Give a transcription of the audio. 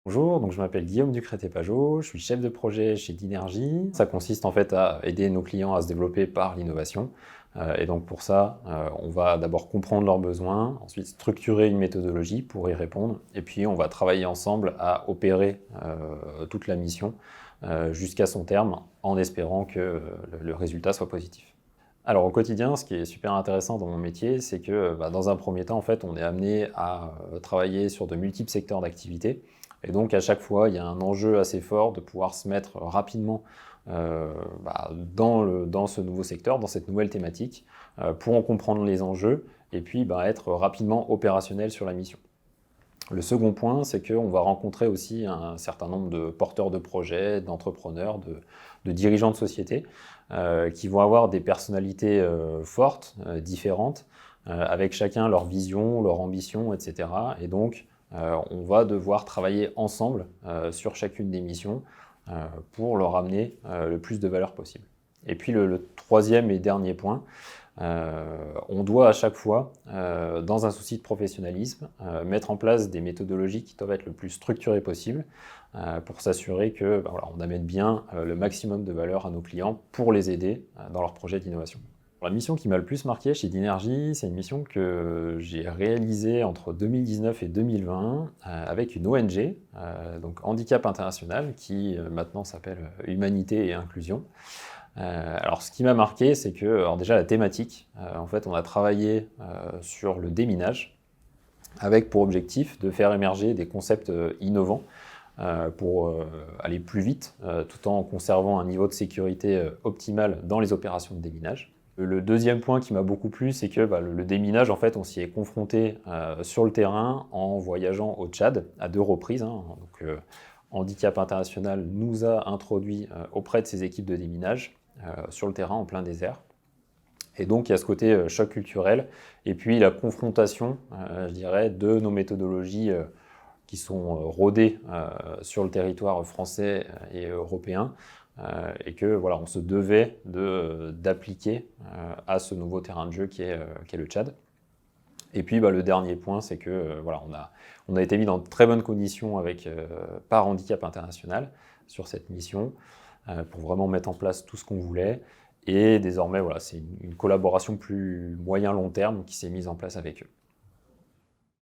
Bonjour, donc je m'appelle Guillaume Ducretet-Pajot, je suis chef de projet chez Dinergy. Ça consiste en fait à aider nos clients à se développer par l'innovation. Et donc pour ça, on va d'abord comprendre leurs besoins, ensuite structurer une méthodologie pour y répondre, et puis on va travailler ensemble à opérer toute la mission jusqu'à son terme, en espérant que le résultat soit positif. Alors au quotidien, ce qui est super intéressant dans mon métier, c'est que dans un premier temps, en fait, on est amené à travailler sur de multiples secteurs d'activité. Et donc à chaque fois, il y a un enjeu assez fort de pouvoir se mettre rapidement dans ce nouveau secteur, dans cette nouvelle thématique, pour en comprendre les enjeux et puis être rapidement opérationnel sur la mission. Le second point, c'est qu'on va rencontrer aussi un certain nombre de porteurs de projets, d'entrepreneurs, de dirigeants de sociétés, qui vont avoir des personnalités fortes, différentes, avec chacun leur vision, leur ambition, etc. Et donc, on va devoir travailler ensemble sur chacune des missions pour leur amener le plus de valeur possible. Et puis le troisième et dernier point, on doit à chaque fois, dans un souci de professionnalisme, mettre en place des méthodologies qui doivent être le plus structurées possible pour s'assurer que on amène bien le maximum de valeur à nos clients pour les aider dans leurs projets d'innovation. La mission qui m'a le plus marqué chez Dinergy, c'est une mission que j'ai réalisée entre 2019 et 2020 avec une ONG, donc Handicap International, qui maintenant s'appelle Humanité et Inclusion. Alors ce qui m'a marqué, c'est que alors déjà la thématique, en fait on a travaillé sur le déminage, avec pour objectif de faire émerger des concepts innovants pour aller plus vite, tout en conservant un niveau de sécurité optimal dans les opérations de déminage. Le deuxième point qui m'a beaucoup plu, c'est que le déminage, en fait, on s'y est confronté sur le terrain en voyageant au Tchad à 2 reprises. Donc, Handicap International nous a introduits auprès de ces équipes de déminage sur le terrain en plein désert. Et donc, il y a ce côté choc culturel et puis la confrontation, je dirais, de nos méthodologies qui sont rodées sur le territoire français et européen, et que on se devait d'appliquer à ce nouveau terrain de jeu qui est le Tchad. Et puis le dernier point, c'est que on a été mis dans de très bonnes conditions par Handicap International sur cette mission pour vraiment mettre en place tout ce qu'on voulait. Et désormais, c'est une collaboration plus moyen-long terme qui s'est mise en place avec eux.